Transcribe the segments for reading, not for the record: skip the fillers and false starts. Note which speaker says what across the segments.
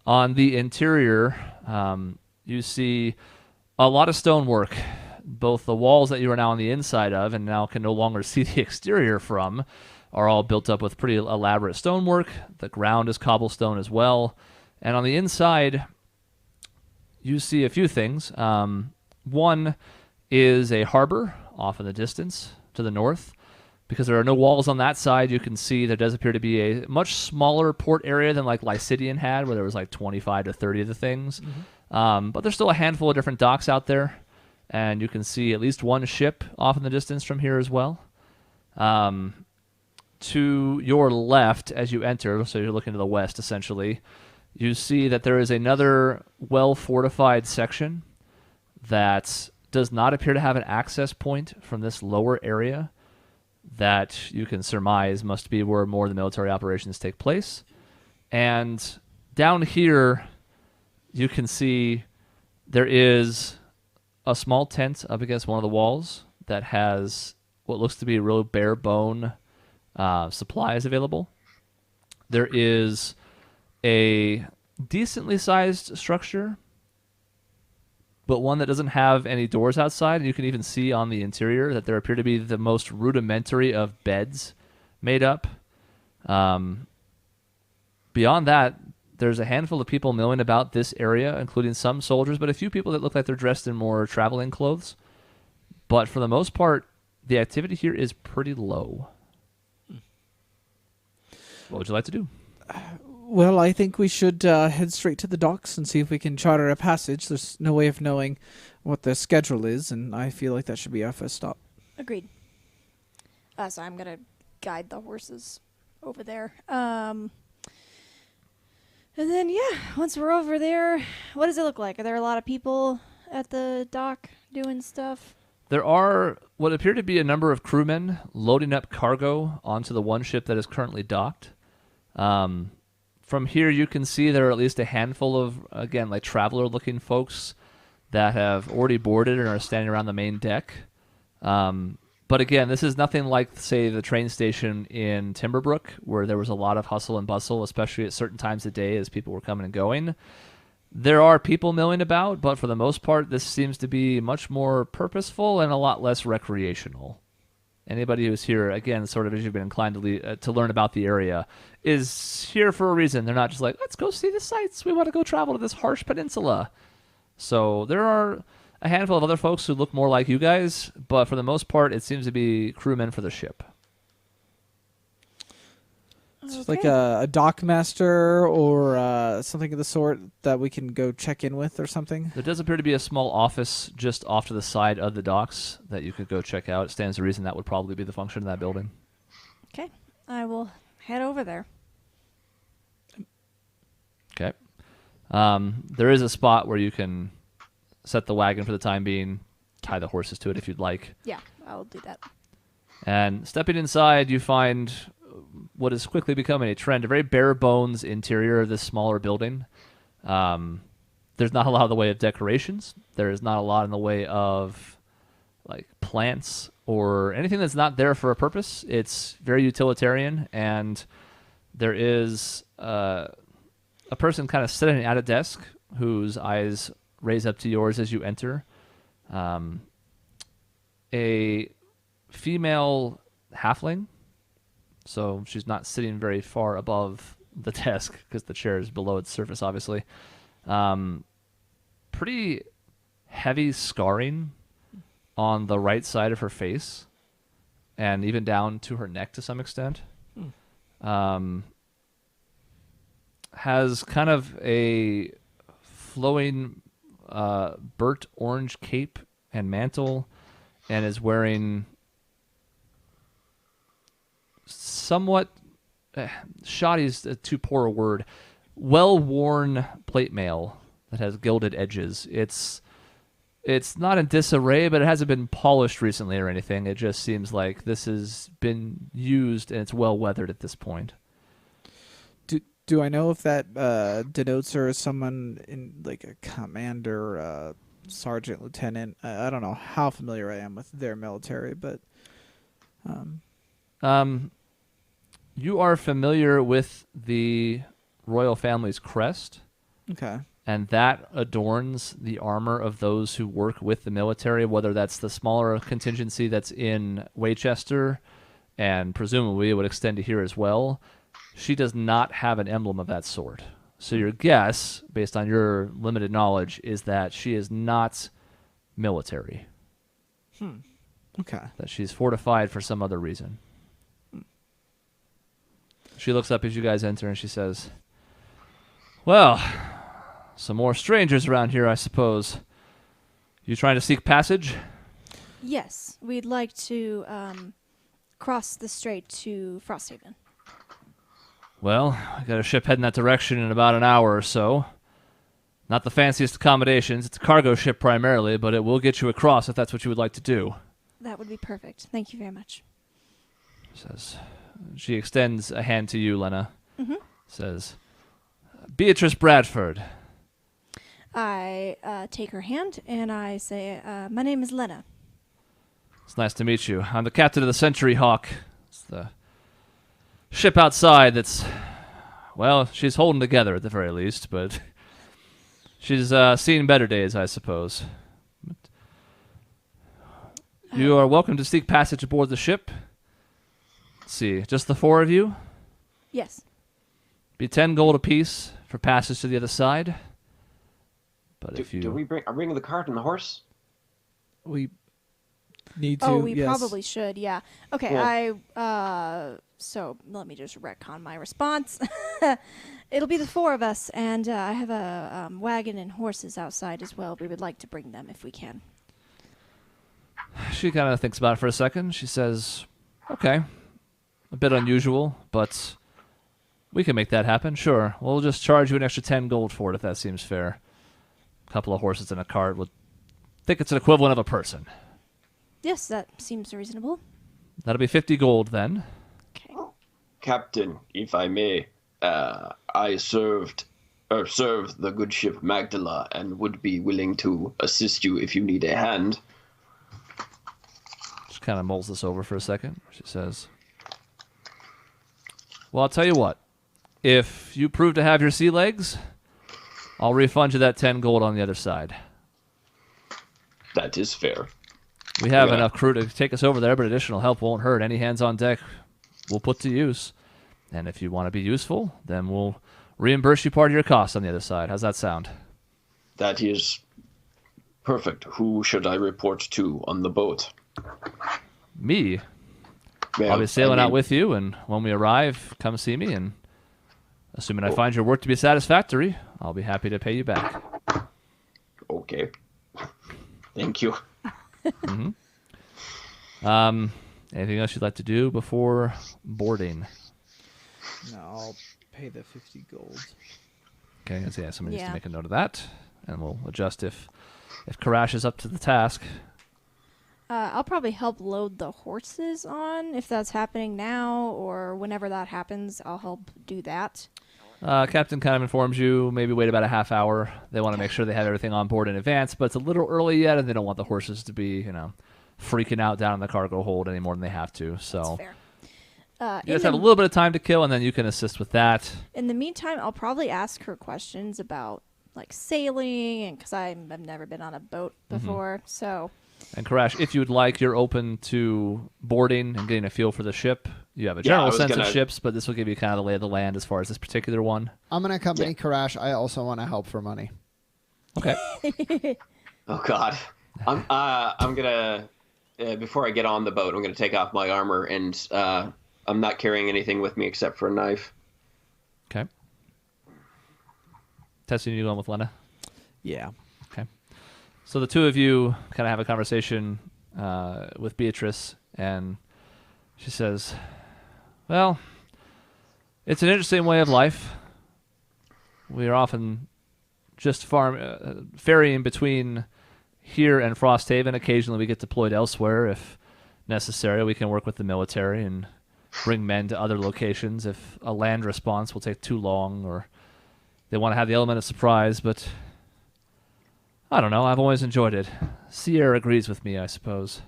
Speaker 1: On the interior, you see a lot of stonework. Both the walls that you are now on the inside of and now can no longer see the exterior from are all built up with pretty elaborate stonework. The ground is cobblestone as well. And on the inside, you see a few things. One is a harbor off in the distance to the north. Because there are no walls on that side, you can see there does appear to be a much smaller port area than like Lycidian had, where there was like 25 to 30 of the things. But there's still a handful of different docks out there, and you can see at least one ship off in the distance from here as well. To your left, as you enter, so you're looking to the west essentially, you see that there is another well-fortified section that does not appear to have an access point from this lower area that you can surmise must be where more of the military operations take place. And down here, you can see there is a small tent up against one of the walls that has what looks to be real bare bone supplies available. There is a decently sized structure, but one that doesn't have any doors outside. You can even see on the interior that there appear to be the most rudimentary of beds made up. Beyond that, there's a handful of people milling about this area, including some soldiers, but a few people that look like they're dressed in more traveling clothes. But for the most part, the activity here is pretty low. What would you like to do?
Speaker 2: Well, I think we should head straight to the docks and see if we can charter a passage. There's no way of knowing what the schedule is, and I feel like that should be our first stop.
Speaker 3: Agreed. So I'm going to guide the horses over there. And then, yeah, once we're over there, what does it look like? Are there a lot of people at the dock doing stuff?
Speaker 1: There are what appear to be a number of crewmen loading up cargo onto the one ship that is currently docked. From here, you can see there are at least a handful of, again, like traveler-looking folks that have already boarded and are standing around the main deck. But again, this is nothing like, say, the train station in Timberbrook, where there was a lot of hustle and bustle, especially at certain times of day as people were coming and going. There are people milling about, but for the most part, this seems to be much more purposeful and a lot less recreational. Anybody who's here, again, sort of as you've been inclined to learn about the area, is here for a reason. They're not just like, let's go see the sights. We want to go travel to this harsh peninsula. So there are a handful of other folks who look more like you guys, but for the most part, it seems to be crewmen for the ship.
Speaker 2: So it's like a dock master or something of the sort that we can go check in with or something.
Speaker 1: There does appear to be a small office just off to the side of the docks that you could go check out. It stands to reason that would probably be the function of that building.
Speaker 3: Okay, I will head over there.
Speaker 1: Okay. There is a spot where you can set the wagon for the time being, tie the horses to it if you'd like.
Speaker 3: Yeah, I'll do that.
Speaker 1: And stepping inside, you find what is quickly becoming a trend, a very bare bones interior of this smaller building. There's not a lot in the way of decorations. There is not a lot in the way of like plants or anything that's not there for a purpose. It's very utilitarian, and there is a person kind of sitting at a desk whose eyes raise up to yours as you enter. A female halfling. So she's not sitting very far above the desk because the chair is below its surface, obviously. Pretty heavy scarring on the right side of her face and even down to her neck to some extent. Has kind of a flowing burnt orange cape and mantle, and is wearing somewhat shoddy is too poor a word, well-worn plate mail that has gilded edges. It's not in disarray, but it hasn't been polished recently or anything. It just seems like this has been used and it's well weathered at this point.
Speaker 2: Do I know if that denotes her as someone in like a commander, sergeant, lieutenant? I don't know how familiar I am with their military, but
Speaker 1: you are familiar with the royal family's crest.
Speaker 2: Okay.
Speaker 1: And that adorns the armor of those who work with the military, whether that's the smaller contingency that's in Waychester, and presumably it would extend to here as well. She does not have an emblem of that sort. So your guess, based on your limited knowledge, is that she is not military.
Speaker 2: Okay.
Speaker 1: That she's fortified for some other reason. She looks up as you guys enter and she says, "Well, some more strangers around here, I suppose. You trying to seek passage?"
Speaker 3: Yes, we'd like to cross the strait to Frosthaven.
Speaker 1: "Well, I got a ship heading that direction in about an hour or so. Not the fanciest accommodations. It's a cargo ship primarily, but it will get you across if that's what you would like to do."
Speaker 3: That would be perfect. Thank you very much.
Speaker 1: She extends a hand to you, Lena.
Speaker 3: Mm-hmm.
Speaker 1: Says, "Beatrice Bradford."
Speaker 3: I take her hand and I say, "My name is Lena."
Speaker 1: "It's nice to meet you. I'm the captain of the Century Hawk. It's the ship outside that's, well, she's holding together at the very least, but she's seen better days, I suppose. But you are welcome to seek passage aboard the ship. Let's see, just the four of you?
Speaker 3: Yes.
Speaker 1: Be 10 gold apiece for passage to the other side. But if you...
Speaker 4: Are we bringing the cart and the horse?
Speaker 2: We need to.
Speaker 3: Oh, we
Speaker 2: yes.
Speaker 3: probably should, yeah. Okay,
Speaker 4: Yeah.
Speaker 3: So let me just retcon my response. It'll be the four of us, and I have a wagon and horses outside as well. We would like to bring them if we can.
Speaker 1: She kind of thinks about it for a second. She says, "Okay, a bit unusual, but we can make that happen, sure. We'll just charge you an extra 10 gold for it if that seems fair. A couple of horses in a cart would think it's an equivalent of a person.
Speaker 3: Yes, that seems reasonable.
Speaker 1: That'll be 50 gold then."
Speaker 3: Okay.
Speaker 4: Captain, if I may, I served the good ship Magdala and would be willing to assist you if you need a hand.
Speaker 1: She kind of mulls this over for a second. She says, "Well, I'll tell you what. If you prove to have your sea legs, I'll refund you that 10 gold on the other side.
Speaker 4: That is fair.
Speaker 1: We have
Speaker 4: Yeah.
Speaker 1: enough crew to take us over there, but additional help won't hurt. Any hands on deck we'll put to use. And if you want to be useful, then we'll reimburse you part of your costs on the other side. How's that sound?"
Speaker 4: That is perfect. Who should I report to on the boat?
Speaker 1: Me.
Speaker 4: Well,
Speaker 1: I'll be sailing
Speaker 4: I
Speaker 1: out
Speaker 4: mean,
Speaker 1: with you, and when we arrive, come see me, and assuming I find your work to be satisfactory, I'll be happy to pay you back.
Speaker 4: Okay. Thank you.
Speaker 1: Anything else you'd like to do before boarding?
Speaker 2: No, I'll pay the 50 gold.
Speaker 1: Okay, so yeah, somebody needs
Speaker 3: Yeah.
Speaker 1: to make a note of that, and we'll adjust if Karash is up to the task.
Speaker 3: I'll probably help load the horses on if that's happening now or whenever that happens. I'll help do that.
Speaker 1: Captain kind of informs you, maybe wait about a half hour. They want to make sure they have everything on board in advance, but it's a little early yet, and they don't want the horses to be, freaking out down in the cargo hold any more than they have to.
Speaker 3: That's
Speaker 1: So
Speaker 3: fair.
Speaker 1: you guys have a little bit of time to kill, and then you can assist with that.
Speaker 3: In the meantime, I'll probably ask her questions about like sailing, and because I've never been on a boat before, so
Speaker 1: And Karash, if you'd like, you're open to boarding and getting a feel for the ship. You have a general
Speaker 4: was
Speaker 1: sense of
Speaker 4: gonna-
Speaker 1: ships, but this will give you kind of the lay of the land as far as this particular one.
Speaker 5: I'm going to accompany Karash. I also want to help for money.
Speaker 1: Okay.
Speaker 4: Oh God. I'm gonna before I get on the boat, I'm gonna take off my armor, and I'm not carrying anything with me except for a knife.
Speaker 1: Okay. Testing you going with Lena?
Speaker 2: Yeah.
Speaker 1: Okay. So the two of you kind of have a conversation with Beatrice, and she says, "Well, it's an interesting way of life. We are often just ferrying between here and Frosthaven. Occasionally we get deployed elsewhere if necessary. We can work with the military and bring men to other locations if a land response will take too long or they want to have the element of surprise, but I don't know. I've always enjoyed it. Sea air agrees with me, I suppose.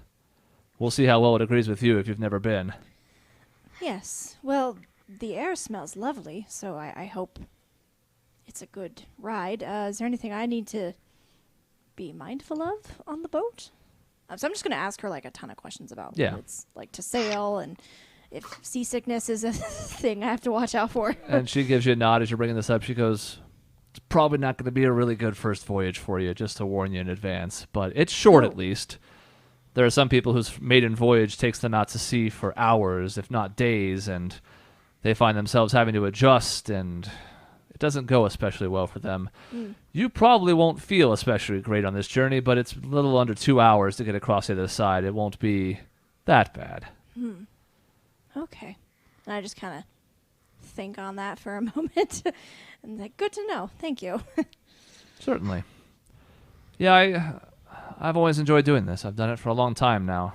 Speaker 1: We'll see how well it agrees with you if you've never been."
Speaker 3: yes. Well, the air smells lovely, so I hope it's a good ride. Is there anything I need to be mindful of on the boat? So I'm just going to ask her like a ton of questions about what it's like to sail and if seasickness is a thing I have to watch out for.
Speaker 1: And she gives you a nod as you're bringing this up. She goes, it's probably not going to be a really good first voyage for you, just to warn you in advance. But it's short at least. There are some people whose maiden voyage takes them out to sea for hours, if not days, and they find themselves having to adjust, and it doesn't go especially well for them. You probably won't feel especially great on this journey, but it's a little under 2 hours to get across the other side. It won't be that bad.
Speaker 3: Okay. And I just kind of think on that for a moment. And like, good to know. Thank you.
Speaker 1: Certainly. Yeah, I've always enjoyed doing this. I've done it for a long time now.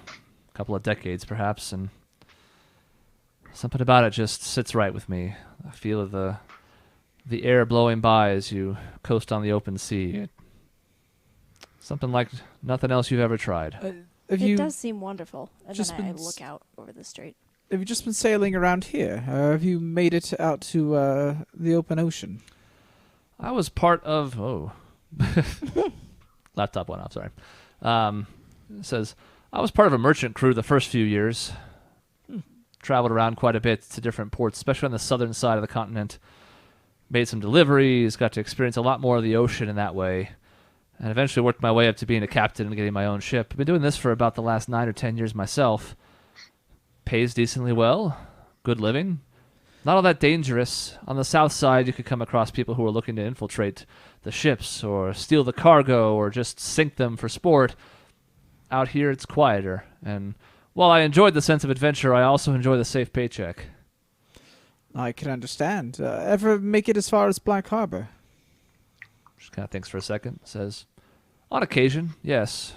Speaker 1: A couple of decades, perhaps, and something about it just sits right with me. I feel the air blowing by as you coast on the open sea. Something like nothing else you've ever tried.
Speaker 3: It does seem wonderful. And
Speaker 2: just
Speaker 3: then I
Speaker 2: been
Speaker 3: look out over the strait.
Speaker 2: Have you just been sailing around here? Have you made it out to the open ocean?
Speaker 1: I was part of... Laptop went off, sorry. It says, I was part of a merchant crew the first few years. Traveled around quite a bit to different ports, especially on the southern side of the continent. Made some deliveries, got to experience a lot more of the ocean in that way. And eventually worked my way up to being a captain and getting my own ship. I've been doing this for about the last 9 or 10 years myself. Pays decently well. Good living. Not all that dangerous. On the south side, you could come across people who are looking to infiltrate the ships or steal the cargo or just sink them for sport. Out here, it's quieter. And while I enjoyed the sense of adventure, I also enjoy the safe paycheck.
Speaker 2: I can understand. Ever make it as far as Black Harbor?
Speaker 1: Just kind of thinks for a second. Says, on occasion, yes.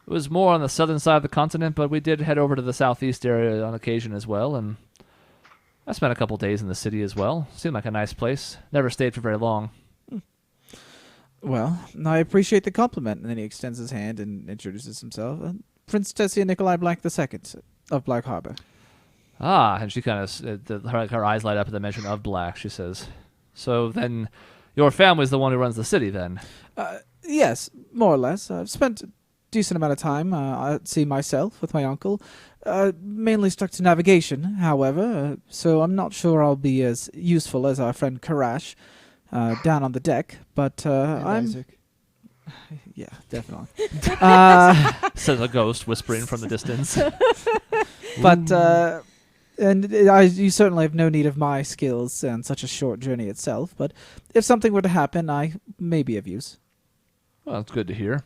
Speaker 1: It was more on the southern side of the continent, but we did head over to the southeast area on occasion as well, and I spent a couple days in the city as well. Seemed like a nice place. Never stayed for very long.
Speaker 2: Well, I appreciate the compliment. And then he extends his hand and introduces himself. Prince Tessia Nikolai Black II of Black Harbor.
Speaker 1: Ah, and she kind of, her eyes light up at the mention of Black. She says, so then your family's the one who runs the city then?
Speaker 2: Yes, more or less. I've spent a decent amount of time at sea myself with my uncle. Mainly stuck to navigation, however, so I'm not sure I'll be as useful as our friend Karash down on the deck, but I'm...
Speaker 5: Isaac.
Speaker 2: Yeah, definitely.
Speaker 1: Says a ghost whispering from the distance.
Speaker 2: But, you certainly have no need of my skills on such a short journey itself, but if something were to happen, I may be of use.
Speaker 1: Well, it's good to hear.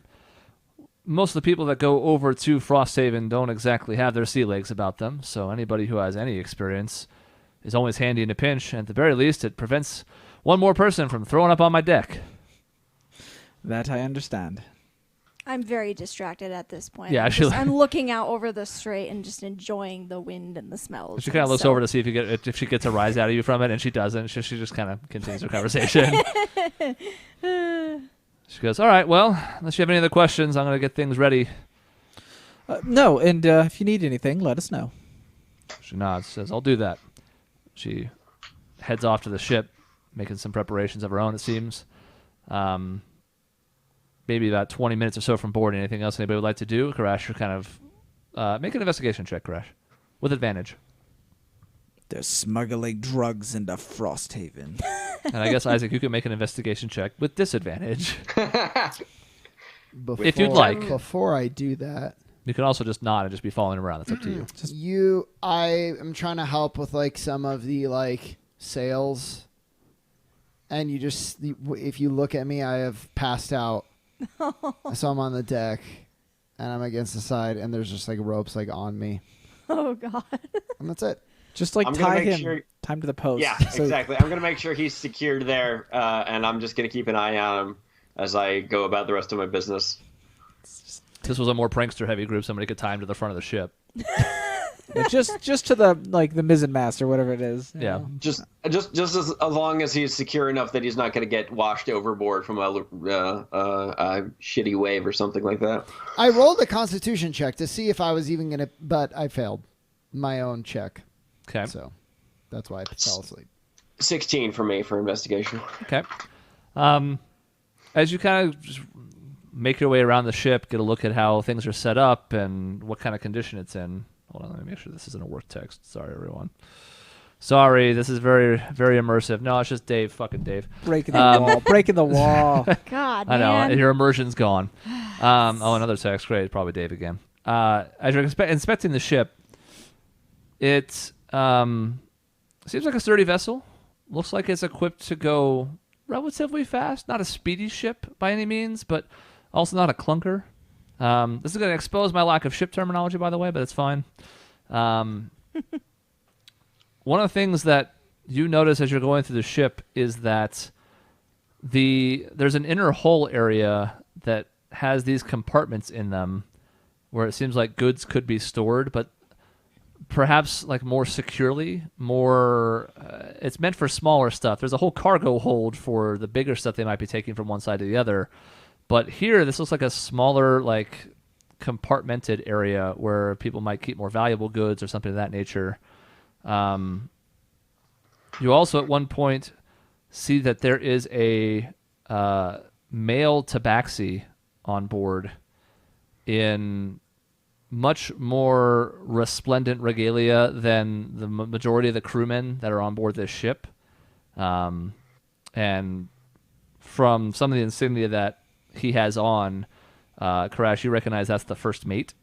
Speaker 1: Most of the people that go over to Frosthaven don't exactly have their sea legs about them, so anybody who has any experience is always handy in a pinch, and at the very least, it prevents one more person from throwing up on my deck.
Speaker 2: That I understand.
Speaker 3: I'm very distracted at this point.
Speaker 1: Yeah,
Speaker 3: I'm looking out over the strait and just enjoying the wind and the smells.
Speaker 1: She kind of looks over to see if she gets a rise out of you from it, and she doesn't. She just kind of continues her conversation. She goes, all right, well, unless you have any other questions, I'm going to get things ready.
Speaker 2: No, and if you need anything, let us know.
Speaker 1: She nods, says, I'll do that. She heads off to the ship, making some preparations of her own, it seems. Maybe about 20 minutes or so from board. Anything else anybody would like to do? Karash, kind of make an investigation check, Karash, with advantage.
Speaker 2: They're smuggling drugs into Frosthaven.
Speaker 1: And I guess, Isaac, you can make an investigation check with disadvantage. If you'd like.
Speaker 5: Before I do that,
Speaker 1: You can also just nod and just be following around. That's up to you.
Speaker 5: I am trying to help with like some of the like sales, and you just, if you look at me, I have passed out. So I'm on the deck, and I'm against the side, and there's just like ropes like on me.
Speaker 3: Oh God.
Speaker 5: And that's it.
Speaker 2: Just like tie him. Time to the post.
Speaker 4: Yeah, exactly. I'm gonna make sure he's secured there, and I'm just gonna keep an eye on him as I go about the rest of my business.
Speaker 1: This was a more prankster-heavy group. Somebody could tie him to the front of the ship.
Speaker 2: just to the the mizzen mast or whatever it is.
Speaker 1: Yeah.
Speaker 2: Know.
Speaker 4: Just as long as he's secure enough that he's not going to get washed overboard from a shitty wave or something like that.
Speaker 5: I rolled a Constitution check to see if I was even going to, but I failed my own check.
Speaker 1: Okay.
Speaker 5: So that's why I fell asleep.
Speaker 4: 16 for me for investigation.
Speaker 1: Okay. As you kind of just make your way around the ship, get a look at how things are set up and what kind of condition it's in. Hold on, let me make sure this isn't a work text. Sorry, everyone. Sorry, this is very, very immersive. No, it's just Dave. Fucking Dave.
Speaker 2: Breaking the wall. Breaking the wall.
Speaker 3: God,
Speaker 1: I know.
Speaker 3: man.
Speaker 1: Your immersion's gone. Another text. Great. Probably Dave again. As you're inspecting the ship, it seems like a sturdy vessel. Looks like it's equipped to go relatively fast. Not a speedy ship by any means, but also not a clunker. This is going to expose my lack of ship terminology, by the way, but it's fine. One of the things that you notice as you're going through the ship is that there's an inner hull area that has these compartments in them where it seems like goods could be stored, but perhaps like more securely, it's meant for smaller stuff. There's a whole cargo hold for the bigger stuff they might be taking from one side to the other. But here, this looks like a smaller, like compartmented area where people might keep more valuable goods or something of that nature. You also, at one point, see that there is a male tabaxi on board in much more resplendent regalia than the majority of the crewmen that are on board this ship. And from some of the insignia that he has on, Karash, you recognize that's the first mate.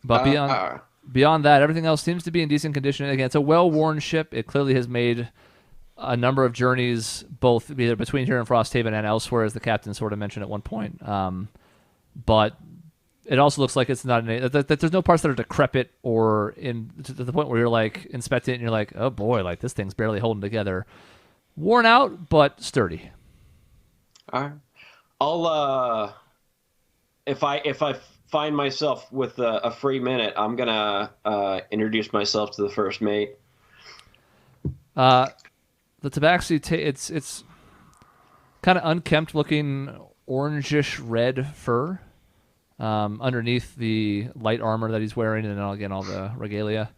Speaker 1: But beyond that, everything else seems to be in decent condition. Again, it's a well-worn ship. It clearly has made a number of journeys, both either between here and Frosthaven and elsewhere, as the captain sort of mentioned at one point. But it also looks like it's not that there's no parts that are decrepit or to the point where you're like inspecting it and you're like, oh boy, like this thing's barely holding together. Worn out, but sturdy.
Speaker 4: All right. I'll if I find myself with a free minute, I'm gonna introduce myself to the first mate.
Speaker 1: The tabaxi, it's kind of unkempt looking, orangish red fur underneath the light armor that he's wearing, and then again all the regalia.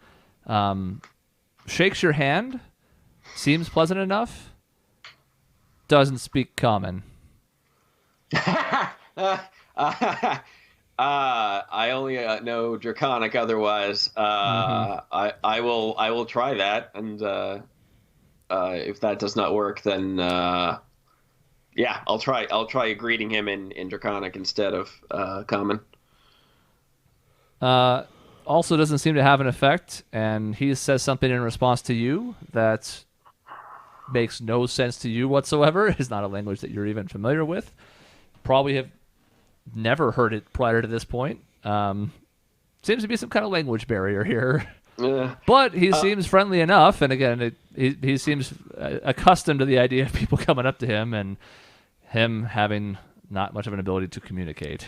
Speaker 1: Shakes your hand, seems pleasant enough. Doesn't speak common.
Speaker 4: I only know Draconic. Otherwise, I will try that, and if that does not work, then yeah, I'll try greeting him in Draconic instead of common.
Speaker 1: Also doesn't seem to have an effect, and he says something in response to you that makes no sense to you whatsoever. It's not a language that you're even familiar with. Probably have never heard it prior to this point. Seems to be some kind of language barrier here. But he seems friendly enough, and again, he seems accustomed to the idea of people coming up to him and him having not much of an ability to communicate.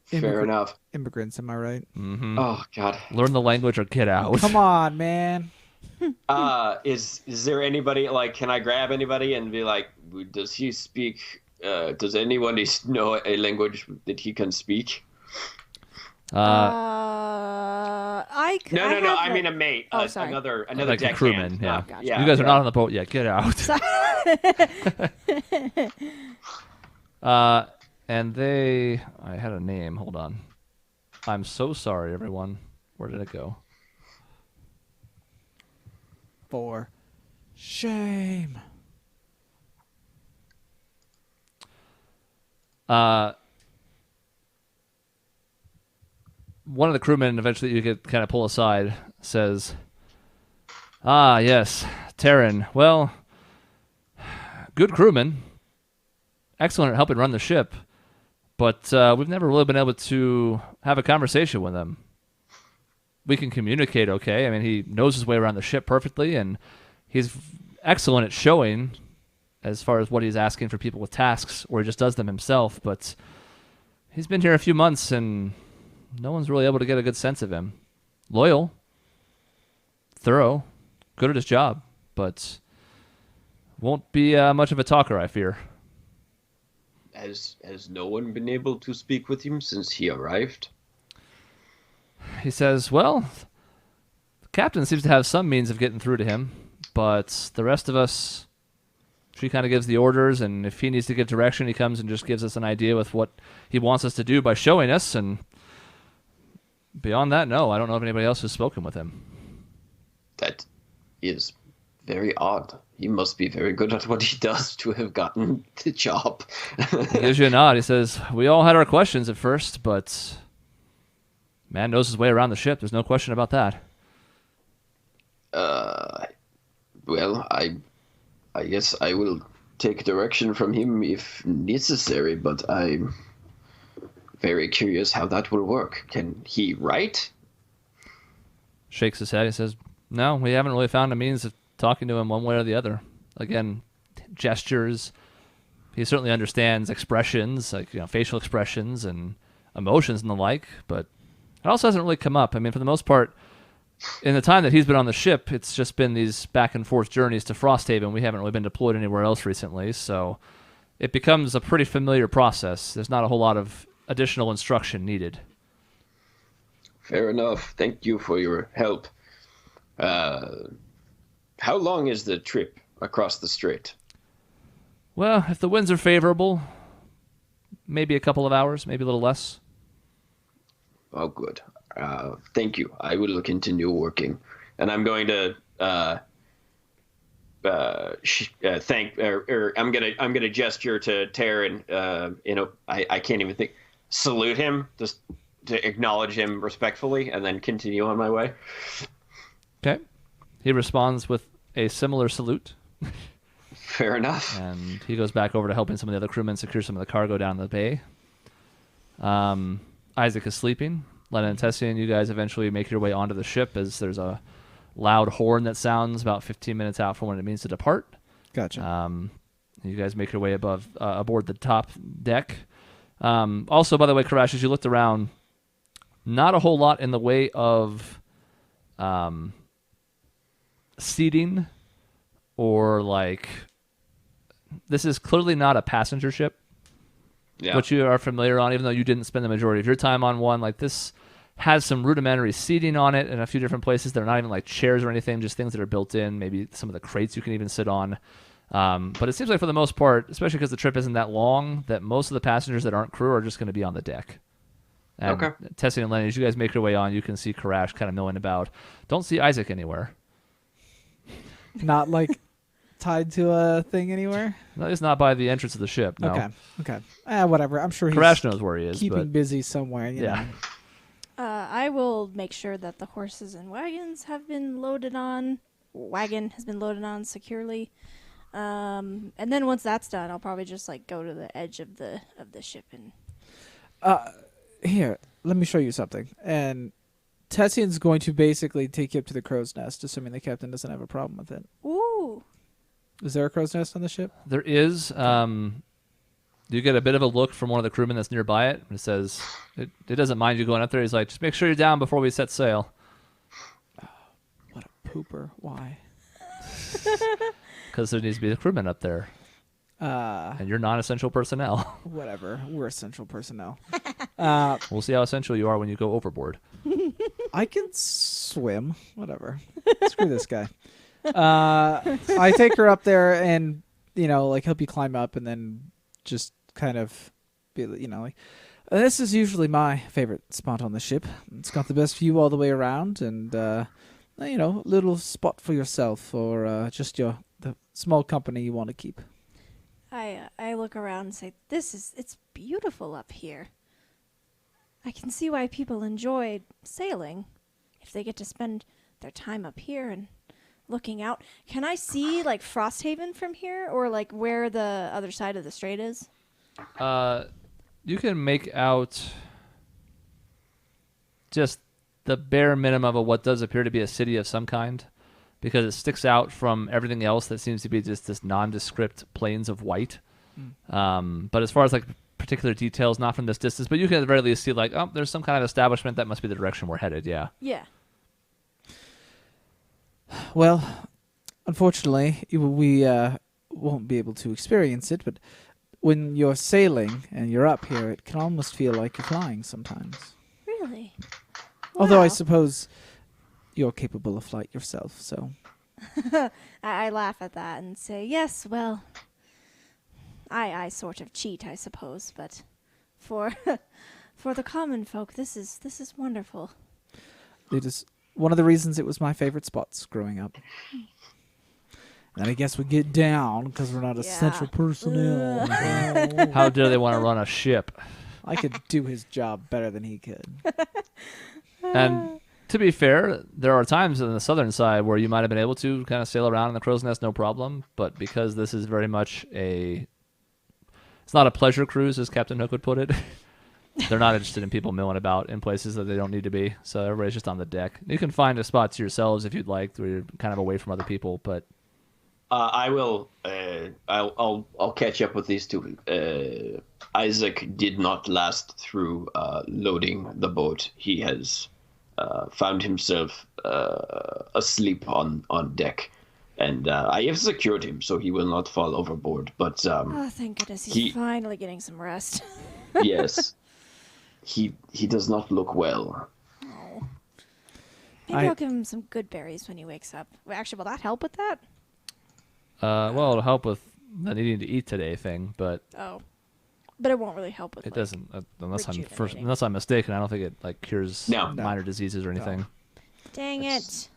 Speaker 4: Fair enough.
Speaker 2: Immigrants, am I right?
Speaker 1: Mm-hmm.
Speaker 4: Oh, God.
Speaker 1: Learn the language or get out.
Speaker 2: Come on, man.
Speaker 4: Is there anybody, like, can I grab anybody and be like, does he speak, does anyone know a language that he can speak?
Speaker 3: I
Speaker 4: mean a mate.
Speaker 3: Oh, sorry.
Speaker 4: Another
Speaker 1: like
Speaker 4: deckhand.
Speaker 1: a crewman, yeah.
Speaker 3: Oh, gotcha.
Speaker 4: Yeah.
Speaker 1: You guys are not on the boat yet. Get out. And I had a name. Hold on. I'm so sorry, everyone. Where did it go?
Speaker 2: For shame.
Speaker 1: One of the crewmen, eventually you could kind of pull aside, says, "Ah, yes, Terran. Well, good crewman. Excellent at helping run the ship. But we've never really been able to have a conversation with him. We can communicate okay. I mean, he knows his way around the ship perfectly, and he's excellent at showing as far as what he's asking for people with tasks, or he just does them himself. But he's been here a few months, and no one's really able to get a good sense of him. Loyal, thorough, good at his job, but won't be much of a talker, I fear."
Speaker 4: Has no one been able to speak with him since he arrived?
Speaker 1: He says, "Well, captain seems to have some means of getting through to him, but the rest of us, she kind of gives the orders, and if he needs to give direction, he comes and just gives us an idea with what he wants us to do by showing us, and beyond that, no, I don't know if anybody else has spoken with him.
Speaker 4: That is very odd. He must be very good at what he does to have gotten the job.
Speaker 1: He gives you a nod. He says, we all had our questions at first, but man knows his way around the ship. There's no question about that.
Speaker 4: Well, I guess I will take direction from him if necessary, but I'm very curious how that will work. Can he write?
Speaker 1: Shakes his head. He says, no, we haven't really found a means of talking to him one way or the other. Again, gestures. He certainly understands expressions, like facial expressions and emotions and the like, but it also hasn't really come up. I mean, for the most part, in the time that he's been on the ship, it's just been these back and forth journeys to Frosthaven. We haven't really been deployed anywhere else recently, so it becomes a pretty familiar process. There's not a whole lot of additional instruction needed.
Speaker 4: Fair enough. Thank you for your help. How long is the trip across the strait?
Speaker 1: Well, if the winds are favorable, maybe a couple of hours, maybe a little less.
Speaker 4: Oh, good. Thank you. I will continue working, and I'm going to thank. I'm gonna gesture to Taryn. I can't even think. Salute him, just to acknowledge him respectfully, and then continue on my way.
Speaker 1: Okay. He responds with a similar salute.
Speaker 4: Fair enough.
Speaker 1: And he goes back over to helping some of the other crewmen secure some of the cargo down the bay. Isaac is sleeping. Lennon and Tessian, you guys eventually make your way onto the ship as there's a loud horn that sounds about 15 minutes out from when it means to depart.
Speaker 2: Gotcha.
Speaker 1: You guys make your way aboard the top deck. Also, by the way, Karash, as you looked around, not a whole lot in the way of seating or this is clearly not a passenger ship. Yeah. Which you are familiar on, even though you didn't spend the majority of your time on one. This has some rudimentary seating on it in a few different places. They're not even chairs or anything, just things that are built in. Maybe some of the crates you can even sit on. But it seems like for the most part, especially because the trip isn't that long, that most of the passengers that aren't crew are just going to be on the deck. And
Speaker 4: okay.
Speaker 1: Tessie and Lenny, as you guys make your way on, you can see Karash kind of milling about. Don't see Isaac anywhere.
Speaker 2: Not tied to a thing anywhere?
Speaker 1: No, he's not by the entrance of the ship. No.
Speaker 2: Okay. Whatever. I'm sure
Speaker 1: Karash knows where he is.
Speaker 2: Keeping busy somewhere. You know.
Speaker 3: I will make sure that the horses and wagons have been loaded on. Wagon has been loaded on securely. And then once that's done, I'll probably just go to the edge of the ship and.
Speaker 2: Here, let me show you something. And Tessian's going to basically take you up to the crow's nest, assuming the captain doesn't have a problem with it.
Speaker 3: Ooh.
Speaker 2: Is there a crow's nest on the ship?
Speaker 1: There is. You get a bit of a look from one of the crewmen that's nearby it. It says it doesn't mind you going up there. He's like, just make sure you're down before we set sail.
Speaker 2: Oh, what a pooper. Why?
Speaker 1: Because there needs to be a crewman up there. And you're non-essential personnel.
Speaker 2: Whatever. We're essential personnel.
Speaker 1: We'll see how essential you are when you go overboard.
Speaker 2: I can swim. Whatever. Screw this guy. I take her up there and, help you climb up and then just kind of be, this is usually my favorite spot on the ship. It's got the best view all the way around and, little spot for yourself or just the small company you want to keep.
Speaker 3: I look around and say, it's beautiful up here. I can see why people enjoy sailing if they get to spend their time up here and looking out. Can I see Frosthaven from here or where the other side of the strait is?
Speaker 1: You can make out just the bare minimum of what does appear to be a city of some kind, because it sticks out from everything else that seems to be just this nondescript plains of white. But as far as particular details, not from this distance, but you can at the very least see there's some kind of establishment. That must be the direction we're headed. Yeah.
Speaker 2: Well, unfortunately, we won't be able to experience it, but when you're sailing and you're up here, it can almost feel like you're flying sometimes.
Speaker 3: Really?
Speaker 2: Although
Speaker 3: Wow.
Speaker 2: I suppose you're capable of flight yourself, so...
Speaker 3: I laugh at that and say, yes, well, I sort of cheat, I suppose, but for for the common folk, this is wonderful.
Speaker 2: It is one of the reasons it was my favorite spots growing up. And I guess we get down because we're not essential personnel.
Speaker 1: How dare they want to run a ship?
Speaker 2: I could do his job better than he could.
Speaker 1: And to be fair, there are times on the southern side where you might have been able to kind of sail around in the crow's nest, no problem. But because this is very much it's not a pleasure cruise, as Captain Hook would put it. They're not interested in people milling about in places that they don't need to be. So everybody's just on the deck. You can find a spot to yourselves if you'd like, where you're kind of away from other people. But
Speaker 4: I will. I'll catch up with these two. Isaac did not last through loading the boat. He has found himself asleep on deck, and I have secured him so he will not fall overboard. But
Speaker 3: Oh, thank goodness he's finally getting some rest.
Speaker 4: yes, he does not look well.
Speaker 3: Oh. Maybe I'll give him some good berries when he wakes up. Well, actually, will that help with that?
Speaker 1: well, it'll help with the needing to eat today thing, but
Speaker 3: Oh. But it won't really help with
Speaker 1: it
Speaker 3: like,
Speaker 1: doesn't
Speaker 3: rejuvenating.
Speaker 1: unless I'm mistaken. I don't think it like cures
Speaker 4: No.
Speaker 1: minor diseases or anything.
Speaker 3: Dang it.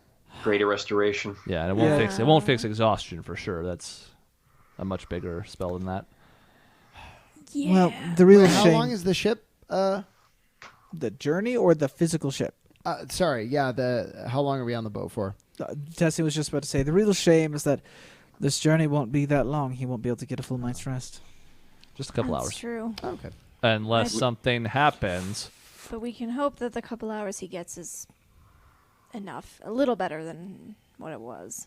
Speaker 4: Greater restoration.
Speaker 1: Yeah, and it won't fix exhaustion for sure. That's a much bigger spell than that.
Speaker 3: Yeah.
Speaker 2: Well, the real
Speaker 5: Wait, how
Speaker 2: shame...
Speaker 5: long is the ship?
Speaker 2: The journey or the physical ship?
Speaker 5: Sorry, yeah. How long are we on the boat for?
Speaker 2: Tessie was just about to say, the real shame is that this journey won't be that long. He won't be able to get a full night's rest.
Speaker 1: Just a couple
Speaker 3: That's
Speaker 1: hours.
Speaker 3: true.
Speaker 5: Okay.
Speaker 1: Unless something happens.
Speaker 3: But we can hope that the couple hours he gets is enough. A little better than what it was.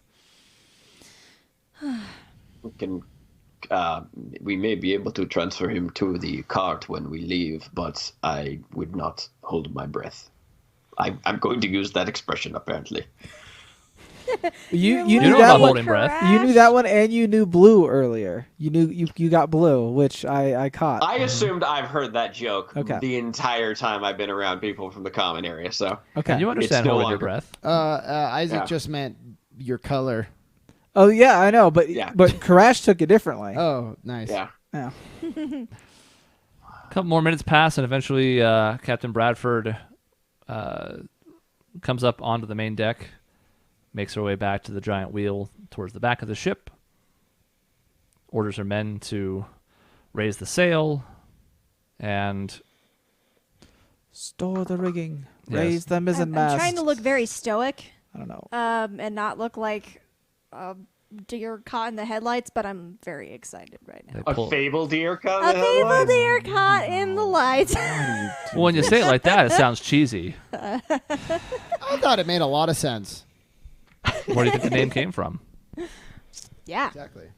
Speaker 4: We may be able to transfer him to the cart when we leave, but I would not hold my breath. I'm going to use that expression, apparently.
Speaker 2: You
Speaker 1: You
Speaker 2: knew
Speaker 1: know
Speaker 2: that
Speaker 1: about
Speaker 2: one.
Speaker 1: holding breath.
Speaker 2: You knew that one, and you knew blue earlier. You knew you got blue, which I caught.
Speaker 4: I assumed I've heard that joke
Speaker 2: Okay.
Speaker 4: the entire time I've been around people from the common area, so...
Speaker 2: Okay.
Speaker 1: You understand
Speaker 4: no
Speaker 1: holding your
Speaker 4: longer-
Speaker 1: breath.
Speaker 5: Isaac
Speaker 4: Yeah.
Speaker 5: just meant your color.
Speaker 2: Oh yeah, I know, but
Speaker 4: Yeah.
Speaker 2: Karash took it differently.
Speaker 5: Oh, nice.
Speaker 4: Yeah.
Speaker 2: Yeah.
Speaker 1: A couple more minutes pass, and eventually Captain Bradford comes up onto the main deck, makes her way back to the giant wheel towards the back of the ship, orders her men to raise the sail, and
Speaker 2: Store the rigging.
Speaker 1: Yes.
Speaker 2: Raise the mizzen
Speaker 3: I'm
Speaker 2: mast.
Speaker 3: trying to look very stoic,
Speaker 2: I don't know.
Speaker 3: and not look like a deer caught in the headlights, but I'm very excited right now.
Speaker 1: they
Speaker 4: A
Speaker 1: pull.
Speaker 4: fable deer
Speaker 3: A
Speaker 4: comment?
Speaker 3: fabled deer caught in the lights.
Speaker 1: Well, when you say it like that, it sounds cheesy.
Speaker 5: I thought it made a lot of sense.
Speaker 1: Where do you think the name came from?
Speaker 3: Yeah.
Speaker 5: Exactly.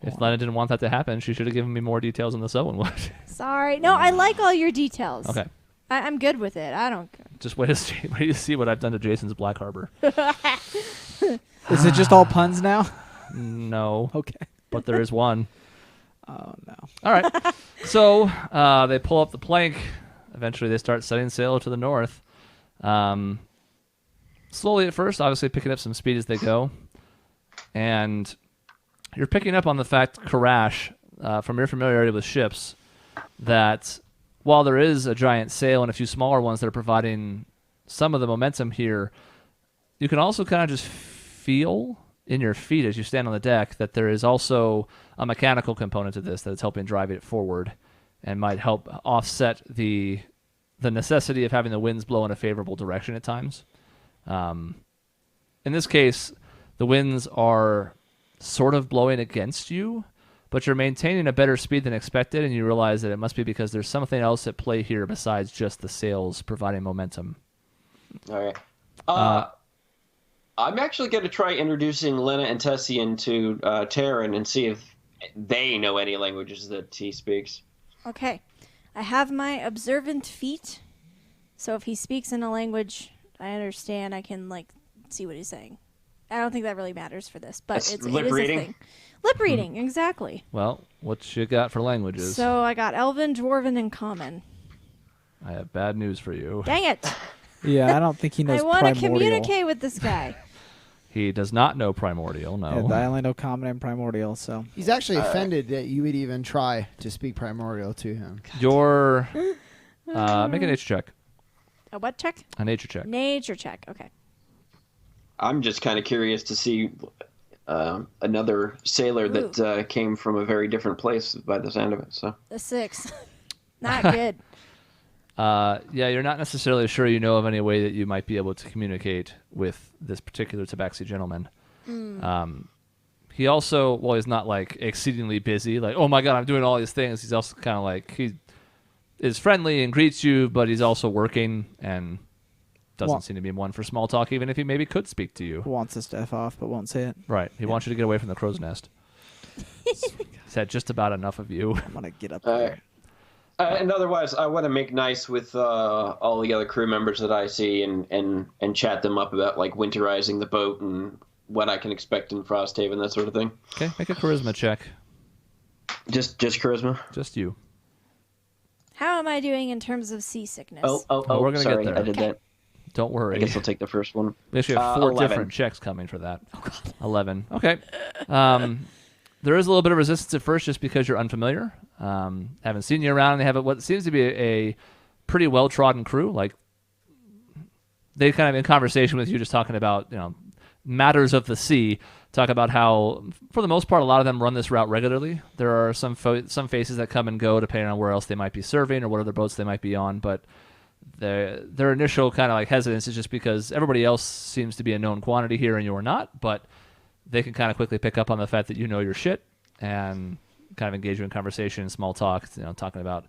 Speaker 1: If Lena didn't want that to happen, she should have given me more details on the sewing wood.
Speaker 3: Sorry. No, I like all your details.
Speaker 1: Okay.
Speaker 3: I'm good with it. I don't care.
Speaker 1: Just wait to see what I've done to Jason's Black Harbor.
Speaker 2: Is it just all puns now?
Speaker 1: No,
Speaker 2: Okay.
Speaker 1: but there is one.
Speaker 2: Oh no.
Speaker 1: All right. So they pull up the plank. Eventually, they start setting sail to the north. Slowly at first, obviously picking up some speed as they go. And you're picking up on the fact, Karash, from your familiarity with ships, that while there is a giant sail and a few smaller ones that are providing some of the momentum here, you can also kind of just feel in your feet as you stand on the deck that there is also a mechanical component to this that's helping drive it forward and might help offset the necessity of having the winds blow in a favorable direction at times. In this case, the winds are sort of blowing against you, but you're maintaining a better speed than expected, and you realize that it must be because there's something else at play here besides just the sails providing momentum.
Speaker 4: All right. I'm actually going to try introducing Lena and Tessie into Terran and see if they know any languages that he speaks.
Speaker 3: Okay. I have my observant feet, so if he speaks in a language I understand, I can, see what he's saying. I don't think that really matters for this, but
Speaker 4: That's
Speaker 3: it
Speaker 4: lip
Speaker 3: is
Speaker 4: reading?
Speaker 3: a thing. Lip reading, exactly.
Speaker 1: Well, what you got for languages?
Speaker 3: So I got Elven, Dwarven, and Common.
Speaker 1: I have bad news for you.
Speaker 3: Dang it!
Speaker 2: Yeah, I don't think he knows
Speaker 3: I want to
Speaker 2: primordial.
Speaker 3: communicate with this guy.
Speaker 1: He does not know primordial, no.
Speaker 2: Yeah, I only know common and primordial, so.
Speaker 5: He's actually offended that you would even try to speak primordial to him.
Speaker 1: Your make a nature check.
Speaker 3: A what check?
Speaker 1: A nature check.
Speaker 3: Nature check. Okay.
Speaker 4: I'm just kind of curious to see another sailor that came from a very different place by the sound of it. So
Speaker 3: A 6. Not good.
Speaker 1: Yeah, you're not necessarily sure you know of any way that you might be able to communicate with this particular Tabaxi gentleman. He also, well, he's not like exceedingly busy, like, oh my god, I'm doing all these things. He's also kind of like, he is friendly and greets you, but he's also working and doesn't seem to be one for small talk, even if he maybe could speak to you.
Speaker 2: Wants his stuff off, but won't say it.
Speaker 1: Right. He wants you to get away from the crow's nest. He's had just about enough of you.
Speaker 2: I want to get up there.
Speaker 4: And otherwise, I want to make nice with all the other crew members that I see and chat them up about like winterizing the boat and what I can expect in Frosthaven, that sort of thing.
Speaker 1: Okay, make a charisma check.
Speaker 4: Just charisma?
Speaker 1: Just you.
Speaker 3: How am I doing in terms of seasickness?
Speaker 1: We're gonna
Speaker 4: sorry,
Speaker 1: get there.
Speaker 4: I did that.
Speaker 1: Don't worry.
Speaker 4: I guess I'll take the first one.
Speaker 1: We actually have 4
Speaker 4: 11.
Speaker 1: different checks coming for that. Oh, God. 11. Okay. There is a little bit of resistance at first just because you're unfamiliar. Haven't seen you around. They have what seems to be a pretty well-trodden crew. Like, they kind of in conversation with you just talking about, matters of the sea. Talk about how, for the most part, a lot of them run this route regularly. There are some faces that come and go depending on where else they might be serving or what other boats they might be on, but their initial kind of like hesitance is just because everybody else seems to be a known quantity here and you're not, but they can kind of quickly pick up on the fact that you know your shit and kind of engage you in conversation, small talk, talking about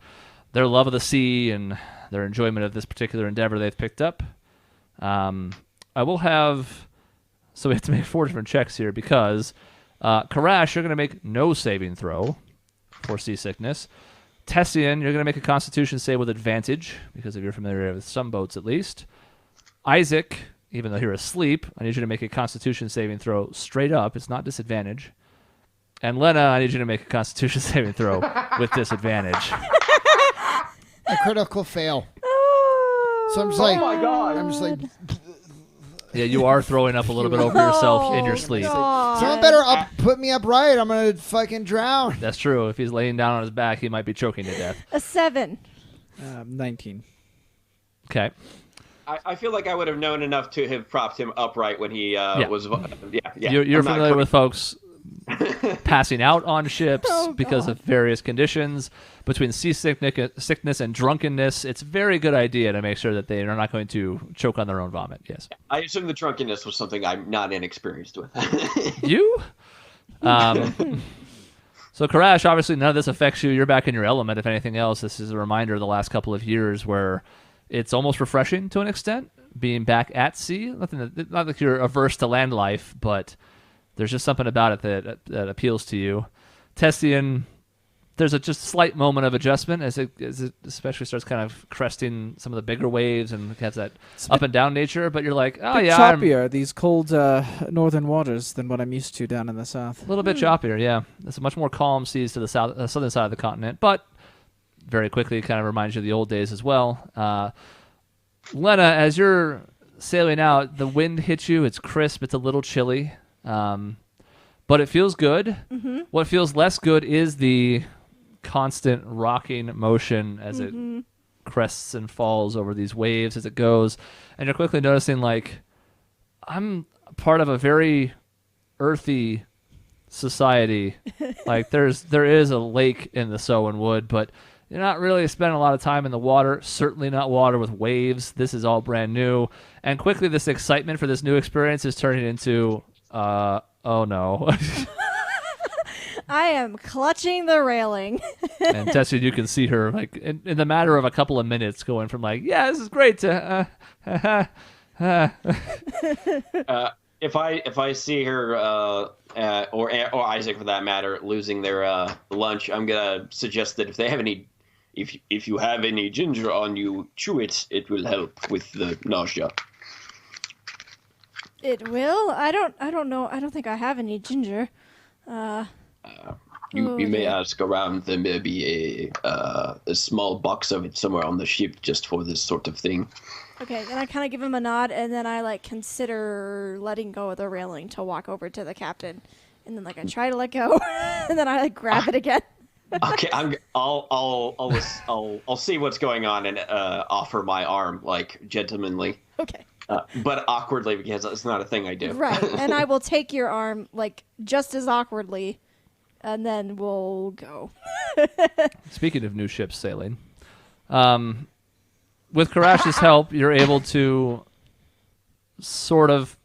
Speaker 1: their love of the sea and their enjoyment of this particular endeavor they've picked up. I will have, so we have to make 4 different checks here because Karash, you're going to make no saving throw for seasickness. Tessian, you're going to make a Constitution save with advantage because of your familiarity with some boats at least. Isaac, even though you're asleep, I need you to make a Constitution saving throw straight up. It's not disadvantage. And Lena, I need you to make a Constitution saving throw with disadvantage.
Speaker 5: A critical fail. So I'm just
Speaker 4: Oh my god!
Speaker 5: I'm just like,
Speaker 1: Yeah, you are throwing up a little bit over yourself in your sleep.
Speaker 5: someone better put me upright. I'm gonna fucking drown.
Speaker 1: That's true. If he's laying down on his back, he might be choking to death.
Speaker 3: A 7.
Speaker 2: 19.
Speaker 1: Okay.
Speaker 4: I feel like I would have known enough to have propped him upright when he was. Yeah.
Speaker 1: You're
Speaker 4: I'm not
Speaker 1: familiar
Speaker 4: quite-
Speaker 1: with folks passing out on ships because of various conditions. Between seasickness and drunkenness, it's a very good idea to make sure that they are not going to choke on their own vomit. Yes.
Speaker 4: I assume the drunkenness was something I'm not inexperienced with.
Speaker 1: You? So, Karash, obviously none of this affects you. You're back in your element. If anything else, this is a reminder of the last couple of years where it's almost refreshing to an extent, being back at sea. Not that you're averse to land life, but there's just something about it that appeals to you. Testian, there's a just slight moment of adjustment as it especially starts kind of cresting some of the bigger waves and has that up and down nature. But you're like, oh yeah,
Speaker 2: choppier, these cold northern waters than what I'm used to down in the south.
Speaker 1: a little bit choppier, yeah. There's much more calm seas to the southern side of the continent, but very quickly kind of reminds you of the old days as well. Lena, as you're sailing out, the wind hits you. It's crisp. It's a little chilly, but it feels good. Mm-hmm. What feels less good is the constant rocking motion as it crests and falls over these waves as it goes. And you're quickly noticing, like, I'm part of a very earthy society. Like, there is a lake in the Sowen Wood, but you're not really spending a lot of time in the water, certainly not water with waves. This is all brand new. And quickly this excitement for this new experience is turning into, oh no.
Speaker 3: I am clutching the railing.
Speaker 1: And Tessie, you can see her, like, in the matter of a couple of minutes going from, like, yeah, this is great to,
Speaker 4: If I see her or Isaac for that matter losing their lunch, I'm gonna suggest that if you have any ginger on you, chew it. It will help with the nausea.
Speaker 3: It will? I don't know. I don't think I have any ginger.
Speaker 4: You may
Speaker 3: Okay.
Speaker 4: ask around. There may be a small box of it somewhere on the ship just for this sort of thing.
Speaker 3: Okay, and I kind of give him a nod, and then I like consider letting go of the railing to walk over to the captain, and then like I try to let go, and then I like grab it again.
Speaker 4: Okay, I'll see what's going on and offer my arm like gentlemanly,
Speaker 3: Okay.
Speaker 4: but awkwardly because it's not a thing I do.
Speaker 3: Right, and I will take your arm like just as awkwardly, and then we'll go.
Speaker 1: Speaking of new ships sailing, with Karash's help, you're able to sort of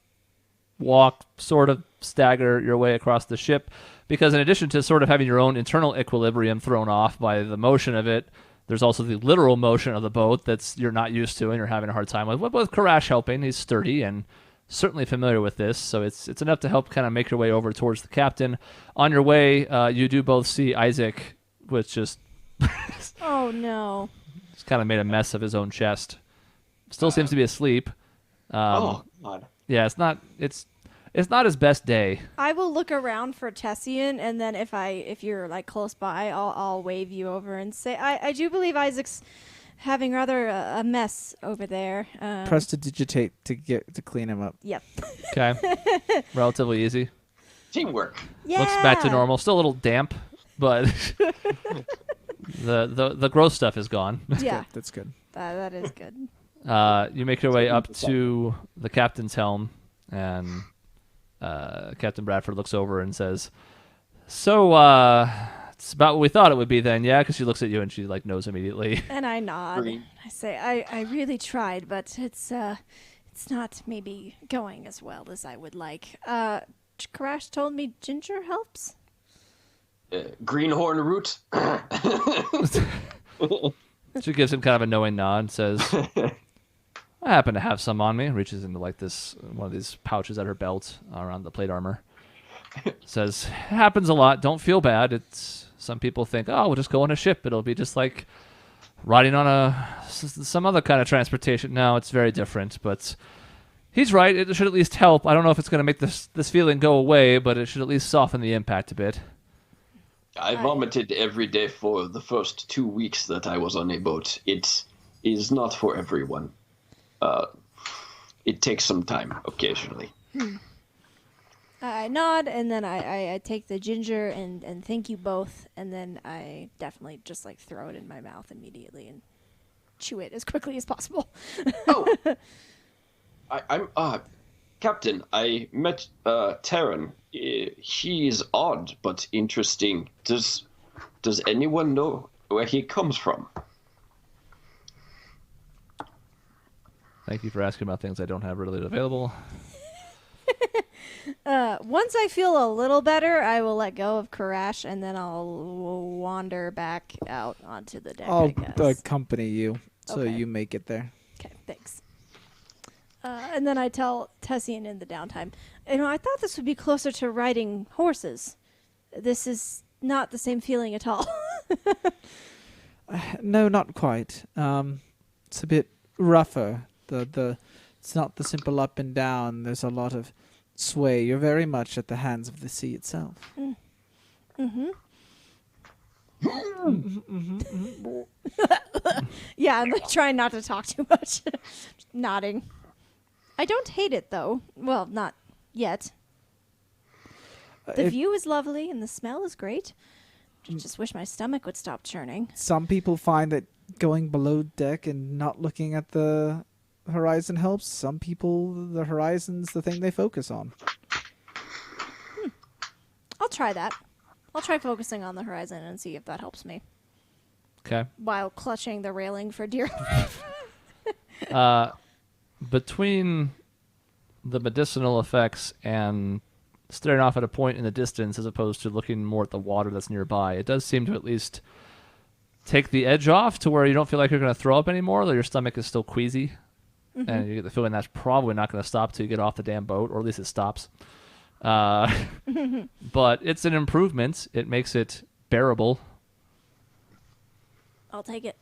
Speaker 1: walk, sort of stagger your way across the ship, because in addition to sort of having your own internal equilibrium thrown off by the motion of it, there's also the literal motion of the boat that's you're not used to and you're having a hard time with. With Karash helping, he's sturdy and certainly familiar with this, so it's enough to help kind of make your way over towards the captain. On your way, you do both see Isaac, which just
Speaker 3: Oh no.
Speaker 1: just kind of made a mess of his own chest. Still seems to be asleep.
Speaker 4: Oh God.
Speaker 1: Yeah, it's not his best day.
Speaker 3: I will look around for Tessian, and then if you're like close by, I'll wave you over and say I do believe Isaac's having rather a mess over there.
Speaker 2: Press to digitate to clean him up.
Speaker 3: Yep.
Speaker 1: Okay, relatively easy.
Speaker 4: Teamwork.
Speaker 3: Yeah.
Speaker 1: Looks back to normal. Still a little damp, but the gross stuff is gone.
Speaker 3: Yeah.
Speaker 2: That's good.
Speaker 3: That is good.
Speaker 1: You make your way up to the captain's helm, and Captain Bradford looks over and says, "So, it's about what we thought it would be then, yeah?" Because she looks at you and she like knows immediately.
Speaker 3: And I nod.
Speaker 4: Green.
Speaker 3: I say I really tried, but it's not maybe going as well as I would like. Karash told me ginger helps.
Speaker 4: Greenhorn root.
Speaker 1: She gives him kind of a knowing nod and says, "I happen to have some on me." Reaches into like this one of these pouches at her belt around the plate armor. Says, "It happens a lot. Don't feel bad. It's some people think, oh, we'll just go on a ship. It'll be just like riding on some other kind of transportation." No, it's very different. But he's right. It should at least help. I don't know if it's going to make this feeling go away, but it should at least soften the impact a bit.
Speaker 4: I vomited every day for the first 2 weeks that I was on a boat. It is not for everyone. It takes some time occasionally.
Speaker 3: I nod, and then I take the ginger and thank you both, and then I definitely just like throw it in my mouth immediately and chew it as quickly as possible.
Speaker 4: Oh, I'm Captain. I met Terran. He's odd but interesting. Does anyone know where he comes from?
Speaker 1: Thank you for asking about things I don't have readily available.
Speaker 3: Once I feel a little better, I will let go of Karash, and then I'll wander back out onto the deck, I
Speaker 2: I'll
Speaker 3: guess.
Speaker 2: accompany you so
Speaker 3: Okay.
Speaker 2: you make it there.
Speaker 3: Okay, thanks. And then I tell Tessian in the downtime, I thought this would be closer to riding horses. This is not the same feeling at all.
Speaker 2: No, not quite. It's a bit rougher. It's not the simple up and down. There's a lot of sway. You're very much at the hands of the sea itself.
Speaker 3: Yeah, I'm like trying not to talk too much. Just nodding. I don't hate it though. Well, not yet. The view is lovely and the smell is great. Just wish my stomach would stop churning.
Speaker 2: Some people find that going below deck and not looking at the horizon helps. Some people, the horizon's the thing they focus on.
Speaker 3: I'll try that. I'll try focusing on the horizon and see if that helps me
Speaker 1: Okay.
Speaker 3: while clutching the railing for dear life.
Speaker 1: Between the medicinal effects and staring off at a point in the distance as opposed to looking more at the water that's nearby, it does seem to at least take the edge off to where you don't feel like you're going to throw up anymore, though your stomach is still queasy. And you get the feeling that's probably not going to stop till you get off the damn boat, or at least it stops. But it's an improvement. It makes it bearable.
Speaker 3: I'll take it.